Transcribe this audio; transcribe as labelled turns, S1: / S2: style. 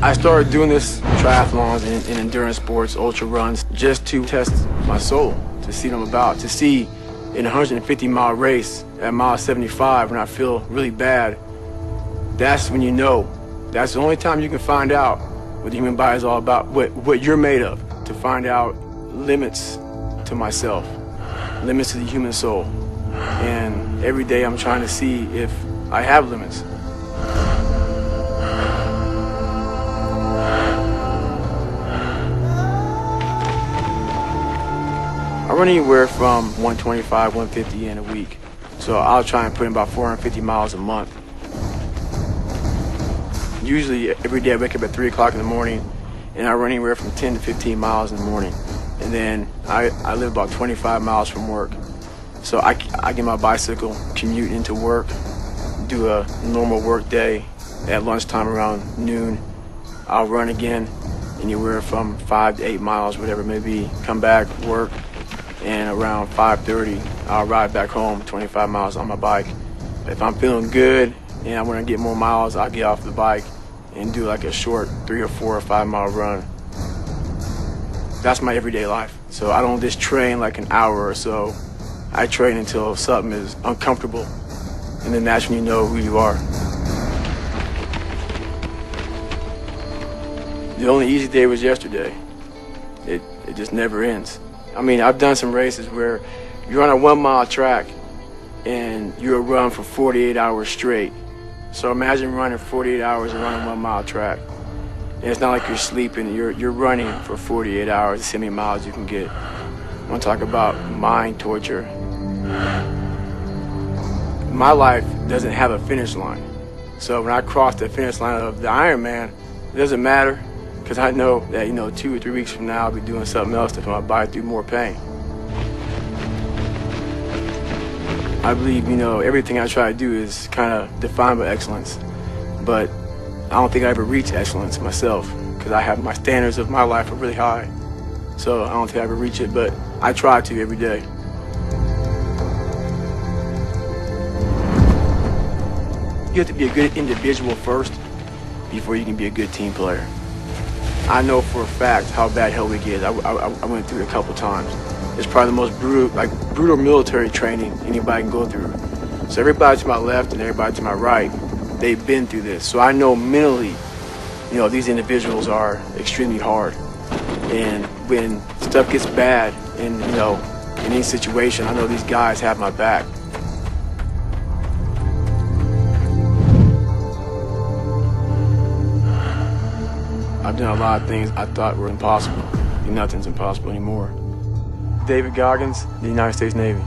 S1: I started doing this triathlons and endurance sports, ultra runs, just to test my soul, to see what I'm about, to see in a 150-mile race at mile 75 when I feel really bad. That's when you know. That's the only time you can find out what the human body is all about, what you're made of, to find out limits to myself, limits to the human soul. And every day I'm trying to see if I have limits. I run anywhere from 125, 150 in a week. So I'll try and put in about 450 miles a month. Usually every day I wake up at 3 o'clock in the morning and I run anywhere from 10 to 15 miles in the morning. And then I live about 25 miles from work. So I get my bicycle, commute into work, do a normal work day. At lunchtime around noon, I'll run again, anywhere from 5 to 8 miles, whatever it may be. Come back, work, and around 5:30, I'll ride back home 25 miles on my bike. If I'm feeling good and I want to get more miles, I'll get off the bike and do like a short 3 or 4 or 5 mile run. That's my everyday life. So I don't just train like an hour or so. I train until something is uncomfortable, and then that's when you know who you are. The only easy day was yesterday. It just never ends. I mean, I've done some races where you're on a 1 mile track and you'll run for 48 hours straight. So imagine running 48 hours and running 1 mile track. And it's not like you're sleeping, you're running for 48 hours to see how many miles you can get. I want to talk about mind torture. My life doesn't have a finish line. So when I cross the finish line of the Ironman, it doesn't matter, because I know that, 2 or 3 weeks from now I'll be doing something else to put my body through more pain. I believe, everything I try to do is kind of defined by excellence, but I don't think I ever reach excellence myself, because my standards of my life are really high. So I don't think I ever reach it, but I try to every day. You have to be a good individual first before you can be a good team player. I know for a fact how bad Hell Week is. I went through it a couple times. It's probably the most brutal military training anybody can go through. So everybody to my left and everybody to my right, they've been through this. So I know mentally, these individuals are extremely hard. And when stuff gets bad in any situation, I know these guys have my back. I've done a lot of things I thought were impossible. Nothing's impossible anymore. David Goggins, the United States Navy.